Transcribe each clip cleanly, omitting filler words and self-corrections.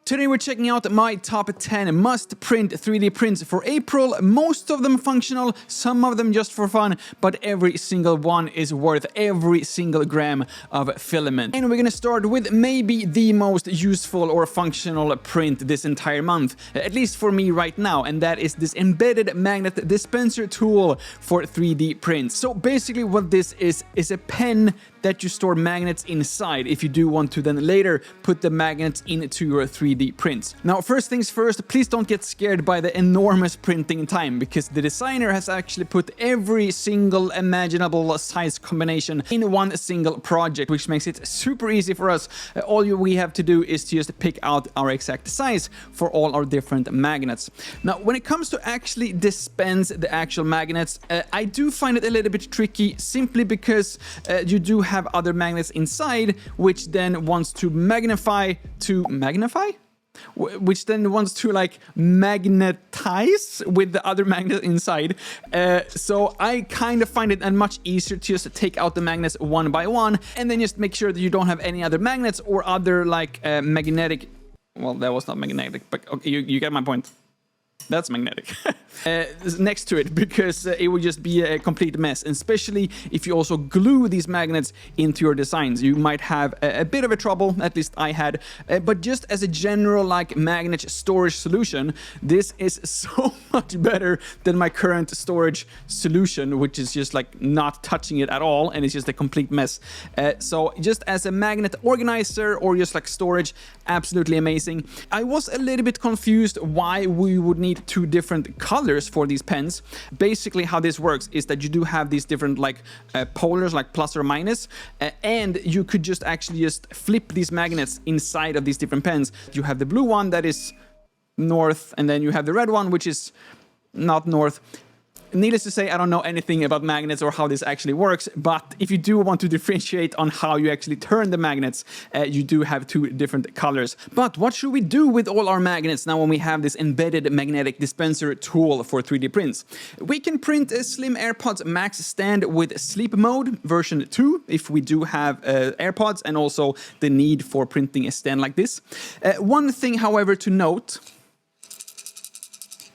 Today we're checking out my top 10 must-print 3D prints for April. Most of them functional, some of them just for fun, but every single one is worth every single gram of filament. And we're gonna start with maybe the most useful or functional print this entire month, at least for me right now, and that is this embedded magnet dispenser tool for 3D prints. So basically what this is a pen that you store magnets inside if you do want to then later put the magnets into your 3D prints. Now, first things first, please don't get scared by the enormous printing time, because the designer has actually put every single imaginable size combination in one single project, which makes it super easy for us. All we have to do is to just pick out our exact size for all our different magnets. Now, when it comes to actually dispense the actual magnets, I do find it a little bit tricky, simply because you do have other magnets inside, which then wants to which then wants to like magnetize with the other magnet inside. So I kind of find it much easier to just take out the magnets one by one and then just make sure that you don't have any other magnets or other like magnetic. Well, that was not magnetic, but okay, you get my point. That's magnetic. Next to it, because it would just be a complete mess, and especially if you also glue these magnets into your designs, you might have a bit of a trouble, at least I had. But just as a general like magnet storage solution, this is so much better than my current storage solution, which is just like not touching it at all, and it's just a complete mess. So just as a magnet organizer or just like storage, absolutely amazing. I was a little bit confused why we would need two different colors for these pens. Basically how this works is that you do have these different like polars, like plus or minus, and you could just actually just flip these magnets inside of these different pens. You have the blue one that is north, and then you have the red one which is not north. Needless to say, I don't know anything about magnets or how this actually works, but if you do want to differentiate on how you actually turn the magnets, you do have two different colors. But what should we do with all our magnets now when we have this embedded magnetic dispenser tool for 3D prints? We can print a slim AirPods Max stand with sleep mode version 2 if we do have AirPods, and also the need for printing a stand like this. One thing, however, to note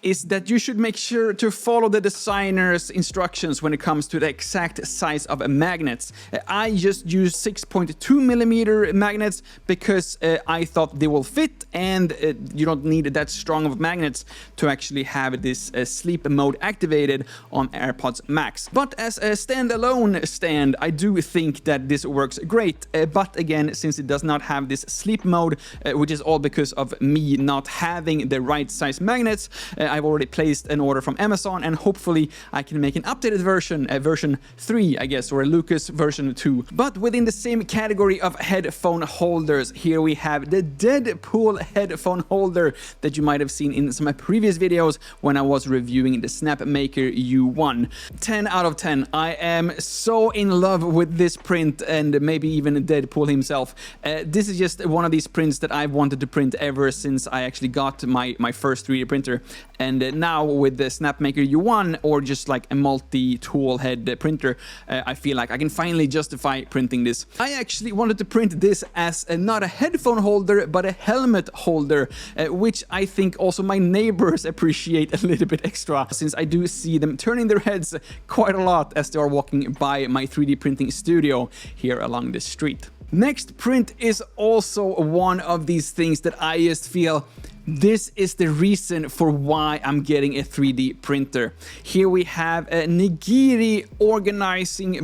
is that you should make sure to follow the designer's instructions when it comes to the exact size of magnets. I just use 6.2mm magnets because I thought they will fit, and you don't need that strong of magnets to actually have this sleep mode activated on AirPods Max. But as a standalone stand, I do think that this works great. But again, since it does not have this sleep mode, which is all because of me not having the right size magnets, I've already placed an order from Amazon, and hopefully I can make an updated version, version 3, I guess, or a Lucas version 2. But within the same category of headphone holders, here we have the Deadpool headphone holder that you might have seen in some of my previous videos when I was reviewing the Snapmaker U1. 10 out of 10. I am so in love with this print, and maybe even Deadpool himself. This is just one of these prints that I've wanted to print ever since I actually got my first 3D printer. And now with the Snapmaker U1, or just like a multi-tool head printer, I feel like I can finally justify printing this. I actually wanted to print this as not a headphone holder, but a helmet holder, which I think also my neighbors appreciate a little bit extra, since I do see them turning their heads quite a lot as they are walking by my 3D printing studio here along the street. Next print is also one of these things that I just feel this is the reason for why I'm getting a 3D printer. Here we have a Nigiri Organizer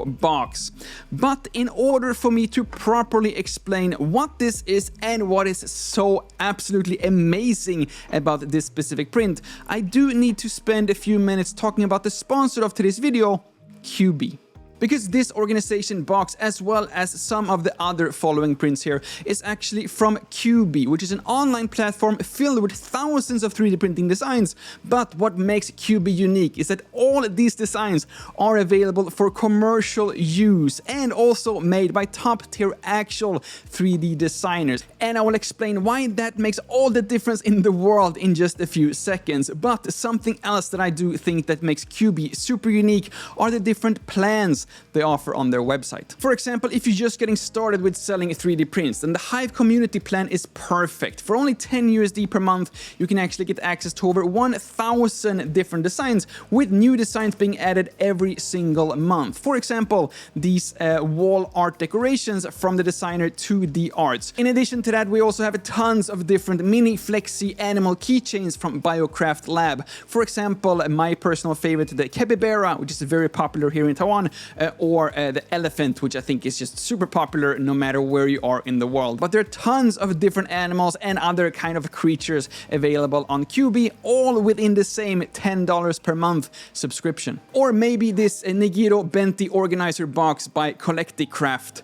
Box. But in order for me to properly explain what this is and what is so absolutely amazing about this specific print, I do need to spend a few minutes talking about the sponsor of today's video, QB. Because this organization box, as well as some of the other following prints here, is actually from QB, which is an online platform filled with thousands of 3D printing designs. But what makes QB unique is that all these designs are available for commercial use, and also made by top-tier actual 3D designers. And I will explain why that makes all the difference in the world in just a few seconds. But something else that I do think that makes QB super unique are the different plans they offer on their website. For example, if you're just getting started with selling 3D prints, then the Hive community plan is perfect. For only 10 USD per month, you can actually get access to over 1,000 different designs, with new designs being added every single month. For example, these wall art decorations from the designer 2D Arts. In addition to that, we also have tons of different mini flexi animal keychains from Biocraft Lab. For example, my personal favorite, the capybara, which is very popular here in Taiwan, or the elephant, which I think is just super popular no matter where you are in the world. But there are tons of different animals and other kind of creatures available on QB, all within the same $10 per month subscription. Or maybe this Nigiri Organizer Box by Collecticraft.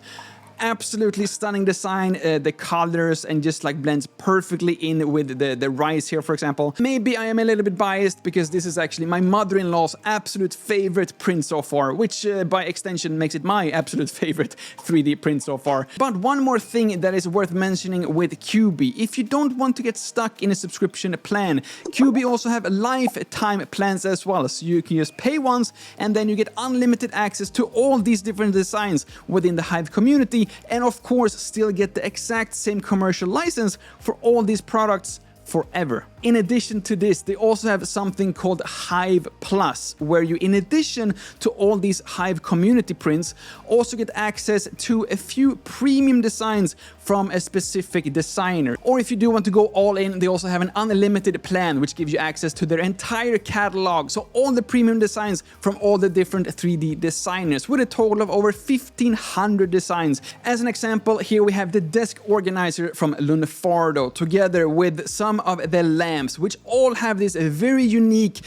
Absolutely stunning design, the colors, and just like blends perfectly in with the rice here, for example. Maybe I am a little bit biased because this is actually my mother-in-law's absolute favorite print so far, which by extension makes it my absolute favorite 3D print so far. But one more thing that is worth mentioning with QB: if you don't want to get stuck in a subscription plan, QB also have lifetime plans as well, so you can just pay once and then you get unlimited access to all these different designs within the Hive community, and of course still get the exact same commercial license for all these products forever. In addition to this, they also have something called Hive Plus, where you, in addition to all these Hive community prints, also get access to a few premium designs from a specific designer. Or if you do want to go all in, they also have an unlimited plan, which gives you access to their entire catalog. So all the premium designs from all the different 3D designers, with a total of over 1,500 designs. As an example, here we have the desk organizer from Lunfardo, together with some of the lamps, which all have this very unique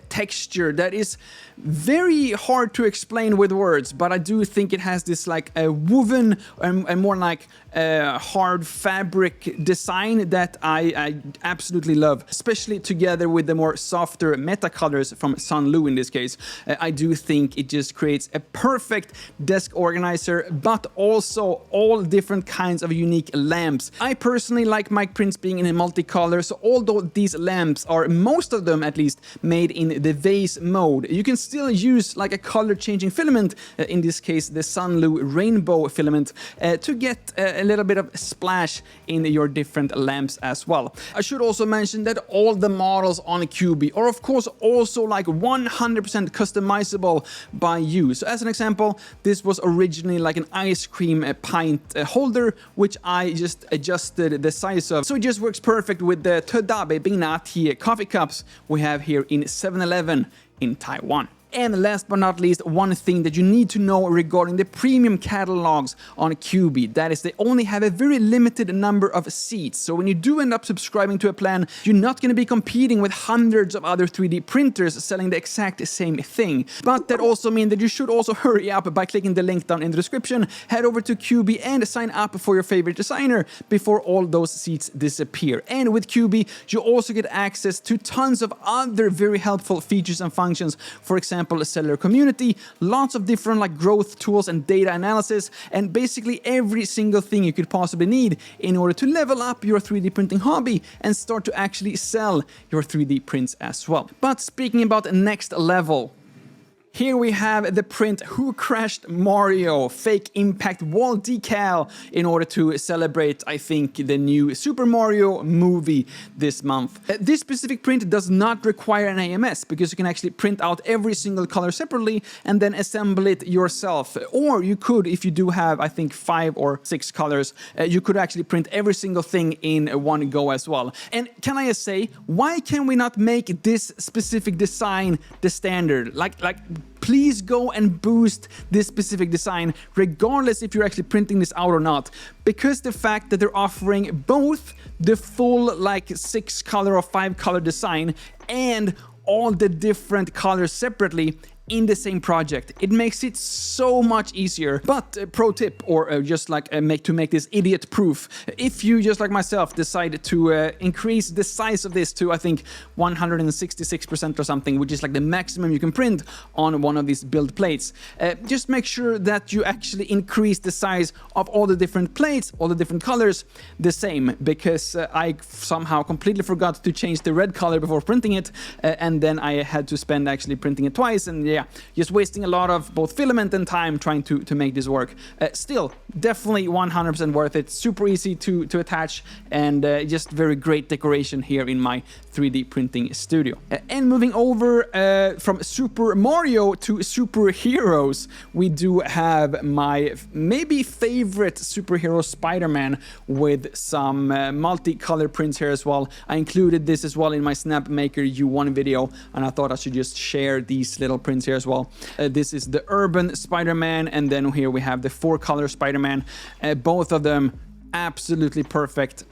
texture that is very hard to explain with words, but I do think it has this like a woven and more like hard fabric design that I absolutely love, especially together with the more softer meta colors from Sunlu in this case. I do think it just creates a perfect desk organizer, but also all different kinds of unique lamps. I personally like my prints being in a multicolor, so although these lamps are, most of them at least, made in the vase mode, you can still use like a color changing filament, in this case the Sunlu rainbow filament, to get a little bit of splash in your different lamps as well. I should also mention that all the models on QB are of course also like 100% customizable by you. So as an example, this was originally like an ice cream pint holder, which I just adjusted the size of, so it just works perfect with the Tödabe Bingnati coffee cups we have here in 7-Eleven in Taiwan. And last but not least, one thing that you need to know regarding the premium catalogs on QB, that is they only have a very limited number of seats. So when you do end up subscribing to a plan, you're not going to be competing with hundreds of other 3D printers selling the exact same thing. But that also means that you should also hurry up by clicking the link down in the description, head over to QB and sign up for your favorite designer before all those seats disappear. And with QB, you also get access to tons of other very helpful features and functions. For example, a seller community, lots of different like growth tools and data analysis, and basically every single thing you could possibly need in order to level up your 3D printing hobby and start to actually sell your 3D prints as well. But speaking about next level, here we have the print Who Crashed Mario fake impact wall decal in order to celebrate, I think, the new Super Mario movie this month. This specific print does not require an AMS because you can actually print out every single color separately and then assemble it yourself. Or you could, if you do have, I think, 5 or 6 colors, you could actually print every single thing in one go as well. And can I just say, why can we not make this specific design the standard? Like please go and boost this specific design, regardless if you're actually printing this out or not. Because the fact that they're offering both the full like 6 color or 5 color design and all the different colors separately in the same project, it makes it so much easier. But pro tip, or just like to make this idiot proof, if you just like myself decide to increase the size of this to I think 166% or something, which is like the maximum you can print on one of these build plates, just make sure that you actually increase the size of all the different plates, all the different colors the same, because I somehow completely forgot to change the red color before printing it, and then I had to spend actually printing it twice, and yeah, yeah, just wasting a lot of both filament and time trying to make this work. Still, definitely 100% worth it. Super easy to attach, and just very great decoration here in my 3D printing studio. And moving over from Super Mario to superheroes, we do have my maybe favorite superhero, Spiderman, with some multicolor prints here as well. I included this as well in my Snapmaker U1 video, and I thought I should just share these little prints here as well. This is the urban Spider-Man, and then here we have the 4-color Spider-Man. Both of them absolutely perfect.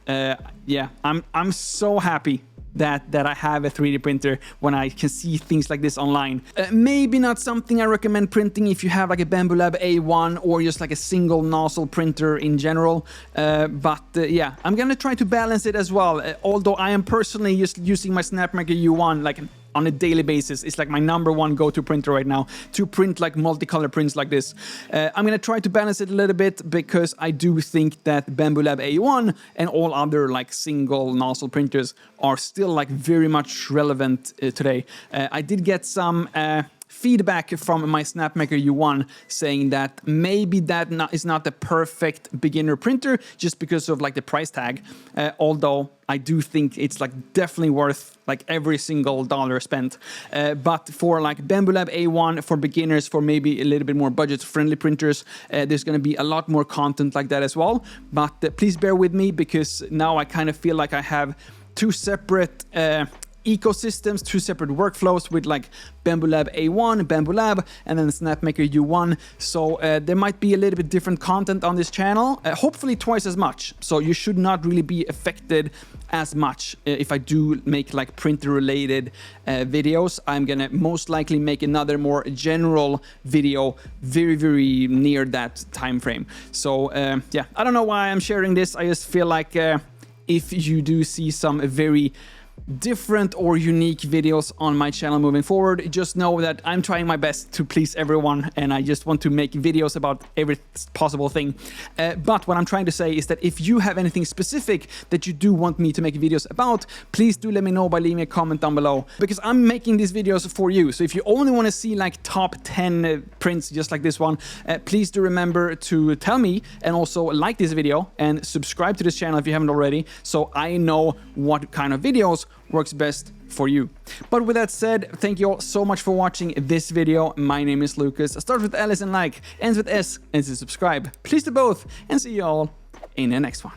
Yeah, I'm so happy that I have a 3D printer when I can see things like this online. Maybe not something I recommend printing if you have like a Bambu Lab A1 or just like a single nozzle printer in general. But yeah, I'm gonna try to balance it as well. Although I am personally just using my Snapmaker U1 like on a daily basis. It's like my #1 go-to printer right now to print like multicolor prints like this. I'm gonna try to balance it a little bit because I do think that Bambu Lab A1 and all other like single nozzle printers are still like very much relevant today. I did get some feedback from my Snapmaker U1 saying that maybe that is not the perfect beginner printer just because of like the price tag. Although I do think it's like definitely worth like every single dollar spent. But for like Bambu Lab A1 for beginners, for maybe a little bit more budget-friendly printers, there's going to be a lot more content like that as well. But please bear with me because now I kind of feel like I have two separate ecosystems, two separate workflows with like Bambu Lab A1, Bambu Lab, and then Snapmaker U1. So there might be a little bit different content on this channel, hopefully twice as much. So you should not really be affected as much if I do make like printer related videos. I'm gonna most likely make another more general video very near that time frame. So yeah, I don't know why I'm sharing this. I just feel like if you do see some very different or unique videos on my channel moving forward, just know that I'm trying my best to please everyone, and I just want to make videos about every possible thing. But what I'm trying to say is that if you have anything specific that you do want me to make videos about, please do let me know by leaving a comment down below, because I'm making these videos for you. So if you only want to see like top 10 prints just like this one, please do remember to tell me, and also like this video and subscribe to this channel if you haven't already, so I know what kind of videos works best for you. But with that said, thank you all so much for watching this video. My name is Lucas. Starts with L as in like, ends with S, and to subscribe. Please do both, and see you all in the next one.